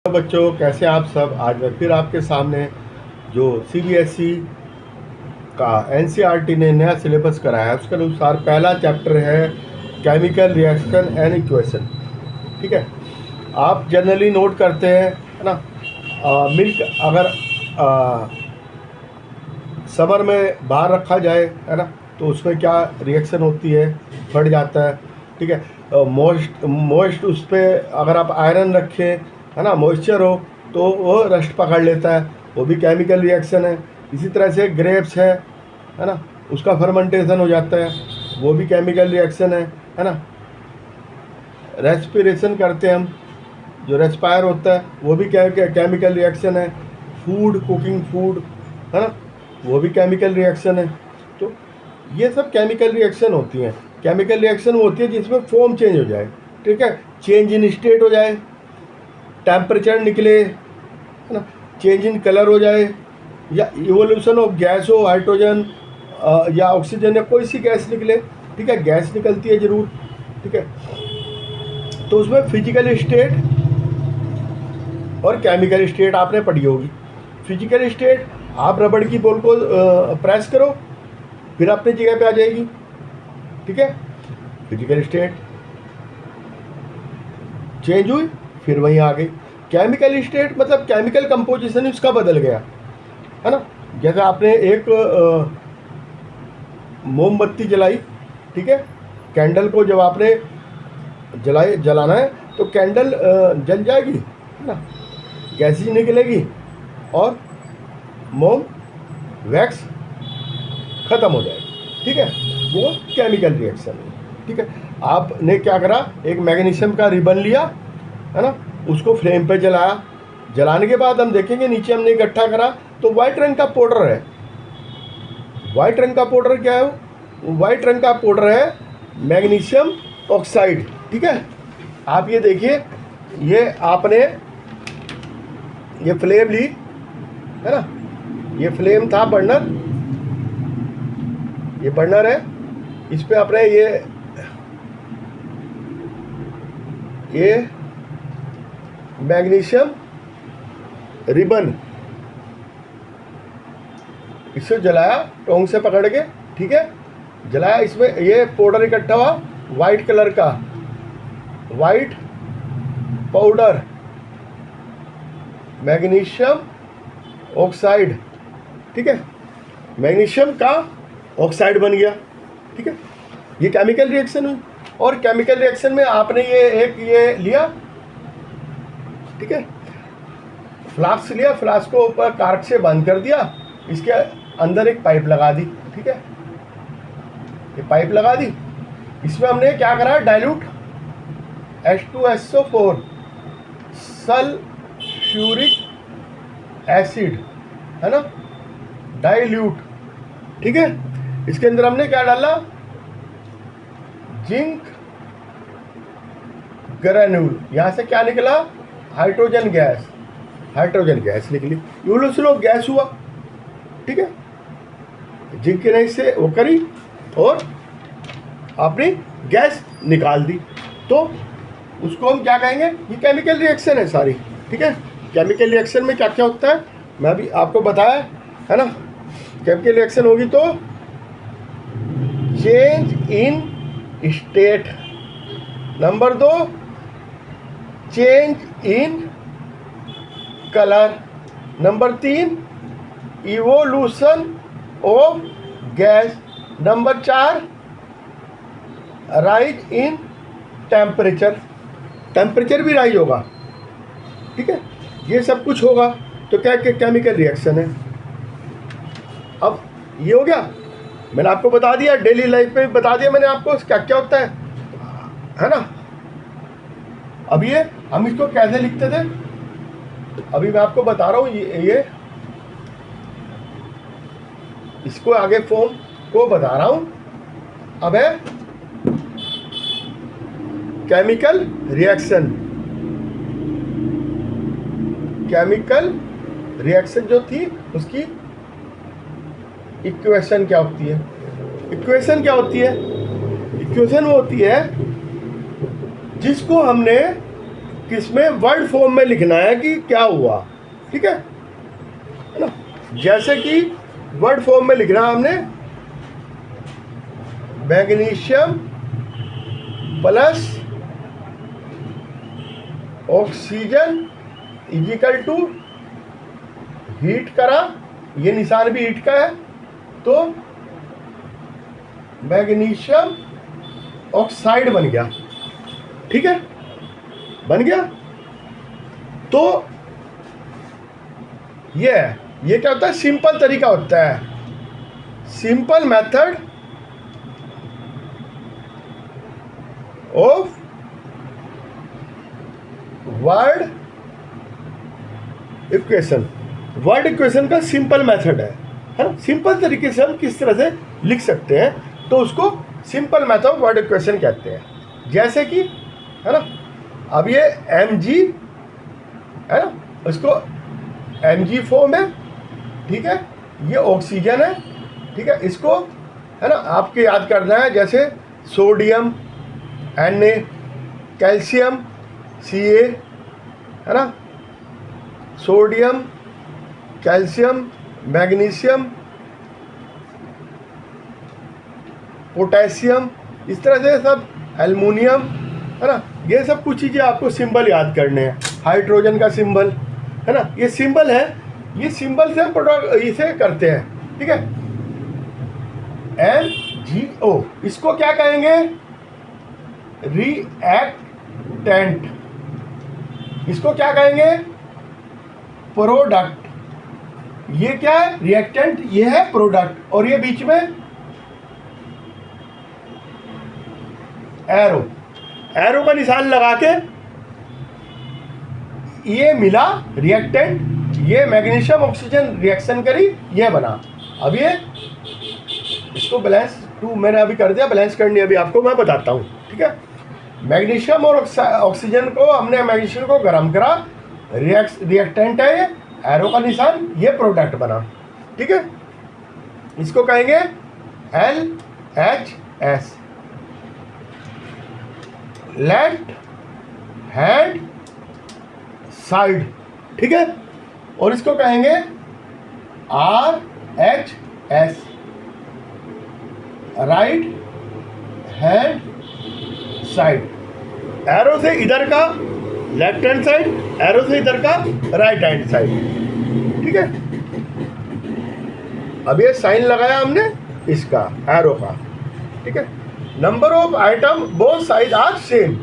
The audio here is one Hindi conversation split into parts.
बच्चों, कैसे आप सब। आज मैं फिर आपके सामने जो सीबीएसई का एनसीईआरटी ने नया सिलेबस कराया है उसके अनुसार पहला चैप्टर है केमिकल रिएक्शन एंड इक्वेशन। ठीक है, आप जनरली नोट करते हैं, है ना। मिल्क अगर समर में बाहर रखा जाए, है ना, तो उसमें क्या रिएक्शन होती है, फट जाता है। ठीक है, मोइस्ट उस पर अगर आप आयरन रखें, है ना, मॉइस्चर हो तो वो रस्ट पकड़ लेता है, वो भी केमिकल रिएक्शन है। इसी तरह से ग्रेप्स है ना, उसका फर्मेंटेशन हो जाता है, वो भी केमिकल रिएक्शन है ना। रेस्पिरेशन करते हैं हम, जो रेस्पायर होता है वो भी केमिकल रिएक्शन है। फूड, कुकिंग फूड, है ना, वो भी केमिकल रिएक्शन है। तो ये सब केमिकल रिएक्शन होती हैं। केमिकल रिएक्शन वो होती है जिसमें फॉर्म चेंज हो जाए, ठीक है, चेंज इन स्टेट हो जाए, टेम्परेचर निकले, है ना, चेंज इन कलर हो जाए, या इवोल्यूशन ऑफ गैस हो, हाइड्रोजन या ऑक्सीजन या कोई सी गैस निकले। ठीक है, गैस निकलती है ज़रूर। ठीक है, तो उसमें फिजिकल स्टेट और केमिकल स्टेट आपने पढ़ी होगी। फिजिकल स्टेट, आप रबड़ की बॉल को प्रेस करो फिर अपनी जगह पे आ जाएगी। ठीक है, फिजिकल स्टेट चेंज हुई फिर वहीं आ गई। केमिकल स्टेट मतलब केमिकल कंपोजिशन उसका बदल गया, है ना। जैसे आपने एक मोमबत्ती जलाई, ठीक है, कैंडल को जब आपने जलाना है तो कैंडल जल जाएगी, है ना, गैसेज निकलेगी और मोम वैक्स ख़त्म हो जाएगी। ठीक है, वो केमिकल रिएक्शन है। ठीक है, आपने क्या करा, एक मैग्नीशियम का रिबन लिया, है ना, उसको फ्लेम पे जलाया। जलाने के बाद हम देखेंगे नीचे हमने इकट्ठा करा तो वाइट रंग का पाउडर है। वाइट रंग का पाउडर क्या है? वाइट रंग का पाउडर है मैग्नीशियम ऑक्साइड। ठीक है, आप ये देखिए, ये आपने ये फ्लेम ली, है ना, ये फ्लेम था बर्नर, ये बर्नर है, इस पे आपने ये मैग्नीशियम रिबन इसे जलाया टोंग से पकड़ के। ठीक है, जलाया, इसमें ये पाउडर इकट्ठा हुआ वाइट कलर का, वाइट पाउडर मैग्नीशियम ऑक्साइड। ठीक है, मैग्नीशियम का ऑक्साइड बन गया। ठीक है, ये केमिकल रिएक्शन हुई। और केमिकल रिएक्शन में आपने ये लिया, ठीक है, फ्लास्क लिया, फ्लास्क को ऊपर कार्क से बंद कर दिया, इसके अंदर एक पाइप लगा दी। ठीक है, ये पाइप लगा दी, इसमें हमने क्या करा, डाइल्यूट H2SO4 सल्फ्यूरिक एसिड, है ना, डाइल्यूट। ठीक है, इसके अंदर हमने क्या डाला, जिंक ग्रेन्यूल। यहाँ से क्या निकला, हाइड्रोजन गैस, हाइड्रोजन गैस निकली, इवोल्यूशन ऑफ गैस हुआ। ठीक है, जिंक ने से वो करी और अपनी गैस निकाल दी, तो उसको हम क्या कहेंगे, ये केमिकल रिएक्शन है सारी। ठीक है, केमिकल रिएक्शन में क्या क्या होता है मैं भी आपको बताया, है ना। केमिकल रिएक्शन होगी तो change in state, number 2 change in colour, number 3 evolution of gas, number 4 rise in temperature, temperature भी राइज होगा। ठीक है, ये सब कुछ होगा तो क्या केमिकल रिएक्शन है। अब ये हो गया, मैंने आपको बता दिया, डेली लाइफ में बता दिया मैंने आपको क्या क्या होता है ना। अब ये हम इसको कैसे लिखते थे अभी मैं आपको बता रहा हूँ, ये इसको आगे फॉर्म को बता रहा हूँ। अब है केमिकल रिएक्शन। केमिकल रिएक्शन जो थी उसकी इक्वेशन क्या होती है, इक्वेशन क्या होती है, इक्वेशन वो होती है जिसको हमने किसमें, वर्ड फॉर्म में लिखना है कि क्या हुआ, ठीक है ना। जैसे कि वर्ड फॉर्म में लिखना हमने magnesium plus oxygen is equal to, heat करा, ये निशान भी हीट का है, तो मैग्नीशियम ऑक्साइड बन गया, ठीक है, बन गया। तो ये क्या होता है, सिंपल तरीका होता है, simple method of word equation. Word equation का सिंपल मेथड है ना, सिंपल तरीके से हम किस तरह से लिख सकते हैं, तो उसको simple method of word equation कहते हैं। जैसे कि है ना, अब ये Mg है ना, इसको Mg फॉर्म है, ठीक है, ये ऑक्सीजन है, ठीक है, इसको है ना आपके याद करना है, जैसे सोडियम Na, कैल्शियम Ca, है ना, सोडियम, कैल्शियम, मैग्नीशियम, पोटेशियम, इस तरह से सब, एल्युमिनियम, है ना, ये सब कुछ चीज़ें आपको सिंबल याद करने हैं। हाइड्रोजन का सिंबल है ना, ये सिंबल है, ये सिंबल से हम प्रोडक्ट इसे करते हैं, ठीक है। MgO, इसको क्या कहेंगे, रिएक्टेंट, इसको क्या कहेंगे, प्रोडक्ट। ये क्या है, रिएक्टेंट, ये है प्रोडक्ट, और ये बीच में एरो, एरो का निशान लगा के, ये मिला रिएक्टेंट, ये मैग्नीशियम ऑक्सीजन रिएक्शन करी, ये बना। अब ये इसको बैलेंस टू मैंने अभी कर दिया, बैलेंस करनी अभी आपको मैं बताता हूँ, ठीक है। मैग्नीशियम और ऑक्सीजन को, हमने मैग्नीशियम को गर्म करा, रिएक्टेंट है ये, एरो का निशान, ये प्रोडक्ट बना, ठीक है। इसको कहेंगे LHS, लेफ्ट हैंड साइड, ठीक है, और इसको कहेंगे RHS, right hand side. Arrow से इधर का लेफ्ट हैंड साइड, एरो से इधर का राइट हैंड साइड, ठीक है। अब ये साइन लगाया हमने इसका, एरो का, ठीक है। Number of item both side are same,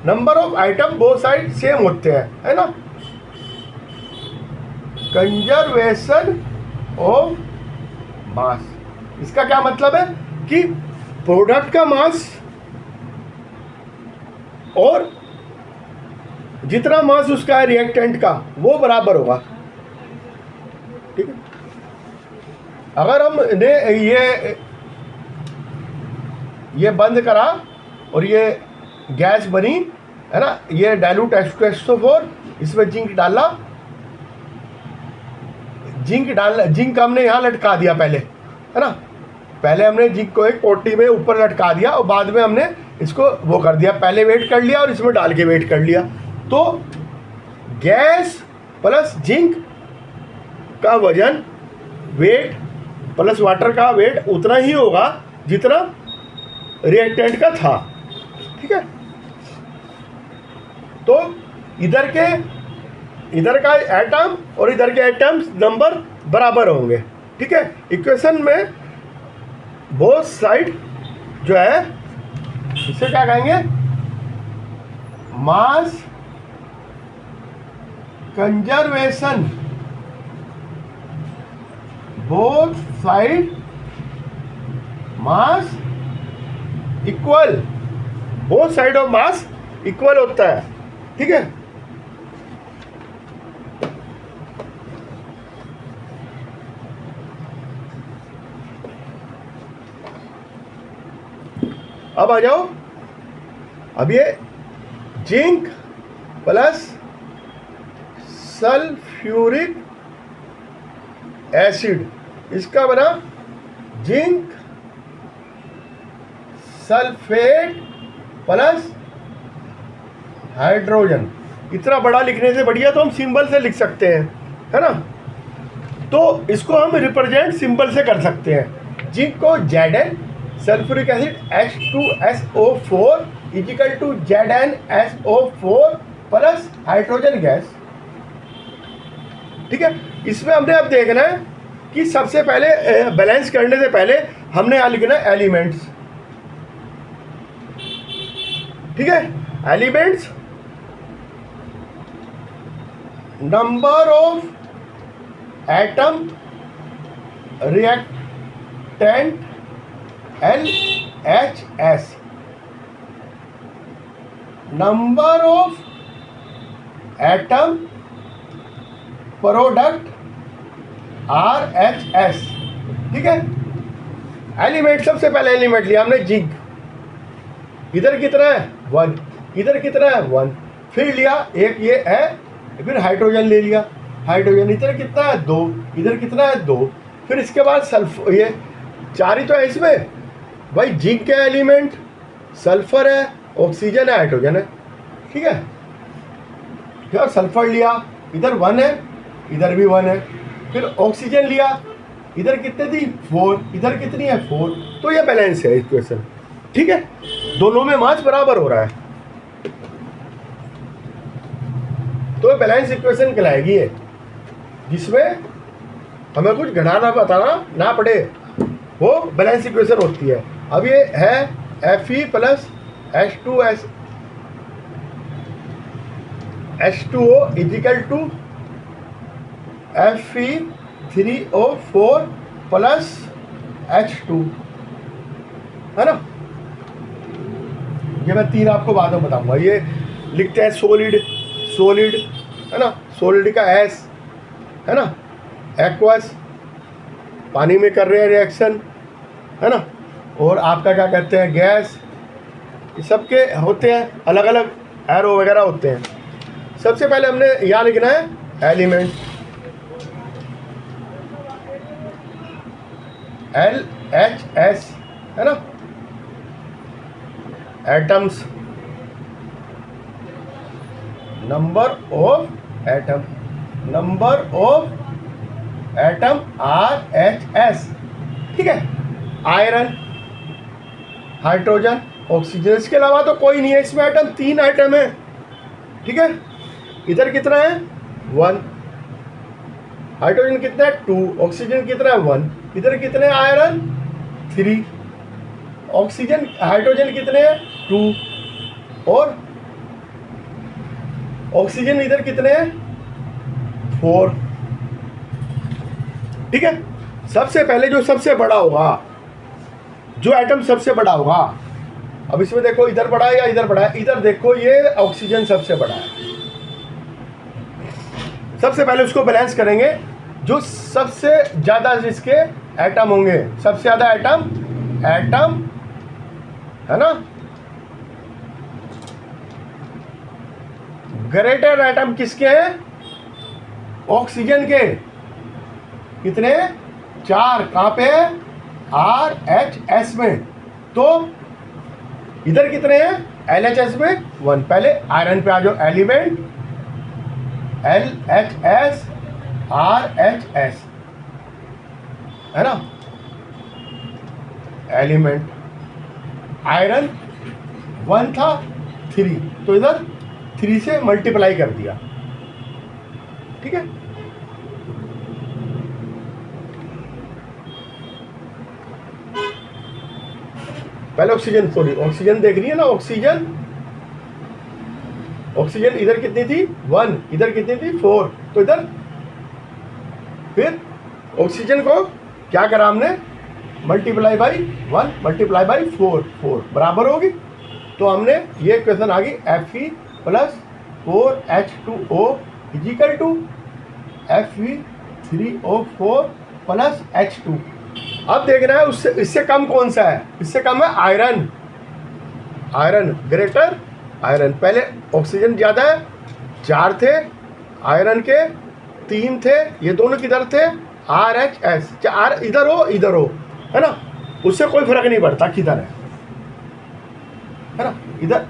number of item both side same होते हैं, है ना। कंजर्वेशन ऑफ मास, इसका क्या मतलब है कि प्रोडक्ट का मास और जितना मास उसका है रिएक्टेंट का, वो बराबर होगा, ठीक है। अगर हमने ये बंद करा और ये गैस बनी, है ना, ये डाइल्यूट H2SO4, इसमें जिंक डाला, जिंक हमने यहाँ लटका दिया पहले, है ना, पहले हमने जिंक को एक पोटी में ऊपर लटका दिया और बाद में हमने इसको वो कर दिया, पहले वेट कर लिया और इसमें डाल के वेट कर लिया। तो गैस प्लस जिंक का वजन, वेट प्लस वाटर का वेट उतना ही होगा जितना रिएक्टेंट का था, ठीक है। तो इधर का एटम और इधर के एटम्स नंबर बराबर होंगे, ठीक है। इक्वेशन में बोथ साइड जो है, इसे क्या कहेंगे, mass conservation, both side mass equal, both side of mass equal होता है, ठीक है। अब आ जाओ, अब ये जिंक प्लस सल्फ्यूरिक एसिड, इसका बना जिंक सल्फेट प्लस हाइड्रोजन, इतना बड़ा लिखने से बढ़िया तो हम सिंबल से लिख सकते हैं, है ना। तो इसको हम रिप्रेजेंट सिंबल से कर सकते हैं। जिंक को Zn, sulphuric acid H2SO4 is equal to ZnSO4 plus hydrogen gas. ठीक है, इसमें हमने अब देखना है कि सबसे पहले बैलेंस करने से पहले हमने यहाँ लिखना है एलिमेंट्स। ठीक है, elements number of atom reactant LHS, number of atom product RHS। ठीक है, एलिमेंट सबसे पहले एलिमेंट लिया हमने जिंक, इधर कितना है 1, इधर कितना है 1, फिर लिया एक ये है, फिर हाइड्रोजन ले लिया, हाइड्रोजन इधर कितना है 2, इधर कितना है 2, फिर इसके बाद सल्फर, ये 4 ही तो है इसमें भाई। जिंक है एलिमेंट, सल्फर है, ऑक्सीजन है, हाइड्रोजन है। ठीक है, फिर सल्फर लिया, इधर 1 है, इधर भी 1 है, फिर ऑक्सीजन लिया, इधर कितने थी 4, इधर कितनी है 4, तो ये बैलेंस है इक्वेशन। ठीक है, दोनों में मास बराबर हो रहा है, तो बैलेंस इक्वेशन कहलाएगी ये, जिसमें हमें कुछ घटाना बताना ना पड़े, वो बैलेंस इक्वेशन होती है। अब ये है Fe plus H2O is equal to Fe3O4 plus H2, है ना। ये मैं 3 आपको बाद में बताऊंगा। ये लिखते हैं सॉलिड, सॉलिड है ना, सॉलिड का S है ना, एक्वस पानी में कर रहे हैं रिएक्शन, है ना, और आपका क्या कहते हैं गैस, ये सबके होते हैं अलग अलग एरो वगैरह होते हैं। सबसे पहले हमने यहाँ लिखना है एलिमेंट, LHS, है ना, atoms, number of atom, number of atom RHS। ठीक है, आयरन, हाइड्रोजन, ऑक्सीजन, इसके अलावा तो कोई नहीं है इसमें एटम, 3 एटम है। ठीक है, इधर कितना है 1, हाइड्रोजन कितना है 2, ऑक्सीजन कितना है 1, इधर कितने आयरन 3, ऑक्सीजन हाइड्रोजन कितने हैं 2, और ऑक्सीजन इधर कितने हैं 4। ठीक है, सबसे पहले जो सबसे बड़ा होगा, जो एटम सबसे बड़ा होगा, अब इसमें देखो इधर बड़ा है या इधर बड़ा है, इधर देखो ये ऑक्सीजन सबसे बड़ा है। सबसे पहले उसको बैलेंस करेंगे, जो सबसे ज्यादा इसके एटम होंगे, सबसे ज्यादा एटम है ना, ग्रेटर एटम किसके हैं ऑक्सीजन के, कितने 4, कहां पे RHS में, तो इधर कितने हैं LHS में 1। पहले आयरन पे आ जाओ, एलिमेंट LHS RHS, है ना, एलिमेंट आयरन 1 था 3, तो इधर 3 से मल्टीप्लाई कर दिया। ठीक है, पहले ऑक्सीजन, सॉरी ऑक्सीजन देख रही है ना, ऑक्सीजन, ऑक्सीजन इधर कितनी थी 1, इधर कितनी थी 4, तो इधर फिर ऑक्सीजन को क्या करा हमने मल्टीप्लाई बाई 1 मल्टीप्लाई बाई 4, 4 बराबर होगी, तो हमने ये क्वेश्चन आ गई Fe plus 4H2O is equal to Fe3O4 plus H2। अब देखना है उससे इससे कम कौन सा है, इससे कम है आयरन, आयरन ग्रेटर आयरन। पहले ऑक्सीजन ज़्यादा है 4 थे, आयरन के 3 थे, ये दोनों किधर थे RHS, 4 इधर हो है ना, उससे कोई फर्क नहीं पड़ता किधर है ना। इधर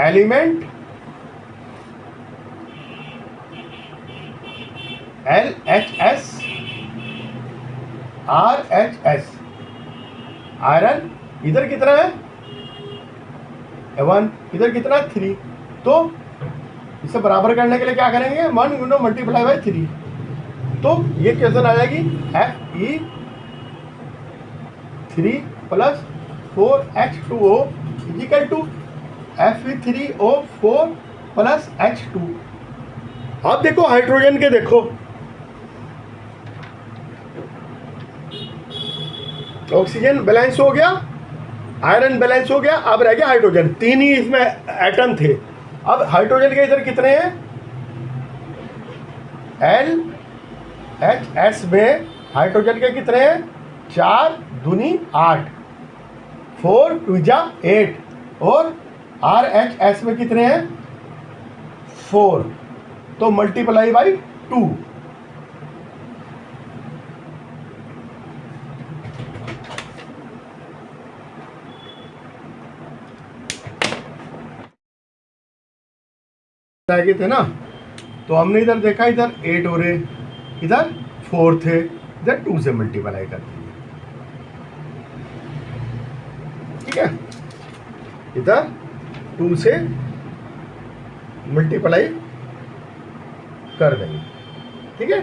एलिमेंट LHS RHS, आयरन इधर कितना है 1, इधर कितना 3, तो इसे बराबर करने के लिए क्या करेंगे 1 × मल्टीप्लाई बाई 3, तो ये क्वेश्चन आ जाएगी Fe3 + 4H2O is equal to Fe3O4 + H2। अब देखो हाइड्रोजन के, देखो ऑक्सीजन बैलेंस हो गया, आयरन बैलेंस हो गया, अब रह गया हाइड्रोजन। 3 ही इसमें एटम थे। अब हाइड्रोजन के इधर कितने हैं LHS में हाइड्रोजन के कितने हैं 4 दूनी 8, 4 2 जा 8, और RHS में कितने हैं 4, तो मल्टीप्लाई बाई 2। थे ना, तो हमने इधर देखा इधर 8 हो रहे, इधर 4 थे, इधर 2 से मल्टीप्लाई कर दिए, ठीक है, इधर 2 से मल्टीप्लाई कर देंगे, ठीक है।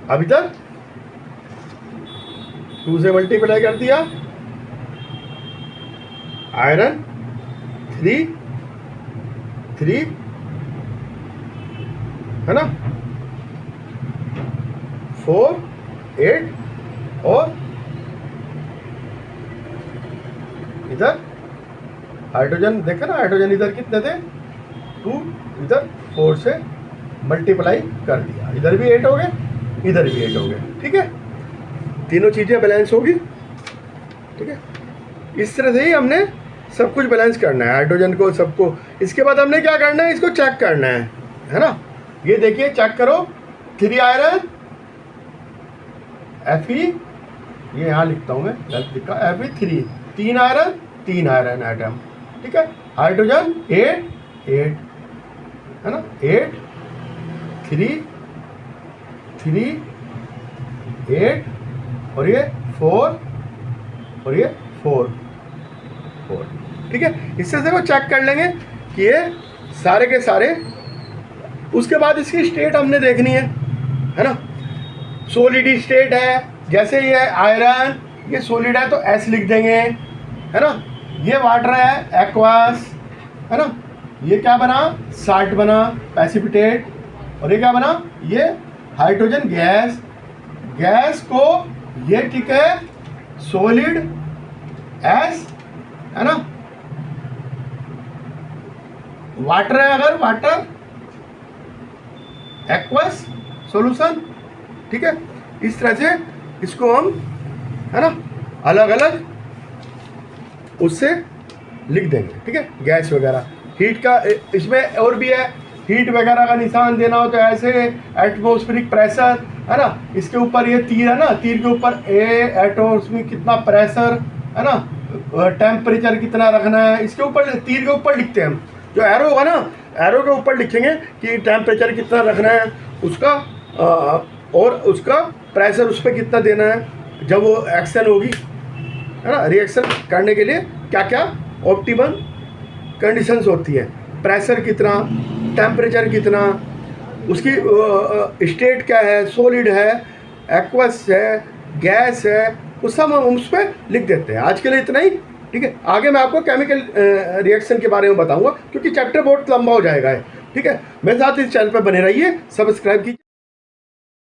अब इधर 2 से मल्टीप्लाई कर दिया, आयरन 3 है ना, 4 8, और इधर हाइड्रोजन देखा ना, हाइड्रोजन इधर कितने थे 2, इधर 4 से मल्टीप्लाई कर दिया, इधर भी 8 हो गए, इधर भी 8 हो गए, ठीक है। तीनों चीज़ें बैलेंस होगी, ठीक है। इस तरह से ही हमने सब कुछ बैलेंस करना है, हाइड्रोजन को सबको। इसके बाद हमने क्या करना है, इसको चेक करना है ना। ये देखिए चेक करो, 3 आयरन Fe, ये यहाँ लिखता हूँ मैं, गलत लिखा, Fe3, 3 आयरन 3 आयरन एटम, ठीक है। हाइड्रोजन 8 8 है ना, 8 3 3 8, और ये 4, और ये 4 4, ठीक है। इससे देखो चेक कर लेंगे कि ये सारे के सारे। उसके बाद इसकी स्टेट हमने देखनी है ना। सॉलिड स्टेट है, जैसे ये आयरन ये सॉलिड है तो S लिख देंगे, है ना। ये वाटर है एक्वास, है ना। ये क्या बना साल्ट बना पैसिपिटेट, और ये क्या बना ये हाइड्रोजन गैस। गैस को ये ठीक है सॉलिड S, है ना। वाटर है अगर वाटर एक्वस सॉल्यूशन, ठीक है। इस तरह से इसको हम, है ना, अलग अलग उससे लिख देंगे, ठीक है। गैस वगैरह हीट का इसमें और भी है, हीट वगैरह का निशान देना हो तो ऐसे एटमॉस्फेरिक प्रेशर, है ना। इसके ऊपर ये तीर है ना, तीर के ऊपर एटमॉस्फेरिक कितना प्रेशर, है ना, टेम्परेचर कितना रखना है, इसके ऊपर तीर के ऊपर लिखते हैं हम। जो एरो होगा ना, एरो के ऊपर लिखेंगे कि टेम्परेचर कितना रखना है उसका, और उसका प्रेशर उस पर कितना देना है जब वो एक्शन होगी, है ना। रिएक्शन करने के लिए क्या क्या ऑप्टिमम कंडीशंस होती है, प्रेशर कितना, टेम्परेचर कितना, उसकी स्टेट क्या है, सॉलिड है, एक्वस है, गैस है, वो सब हम उस पर लिख देते हैं। आज के लिए इतना ही, ठीक है। आगे मैं आपको केमिकल रिएक्शन के बारे में बताऊंगा, क्योंकि चैप्टर बहुत लंबा हो जाएगा, ठीक है। मेरे साथ इस चैनल पर बने रहिए, सब्सक्राइब कीजिए।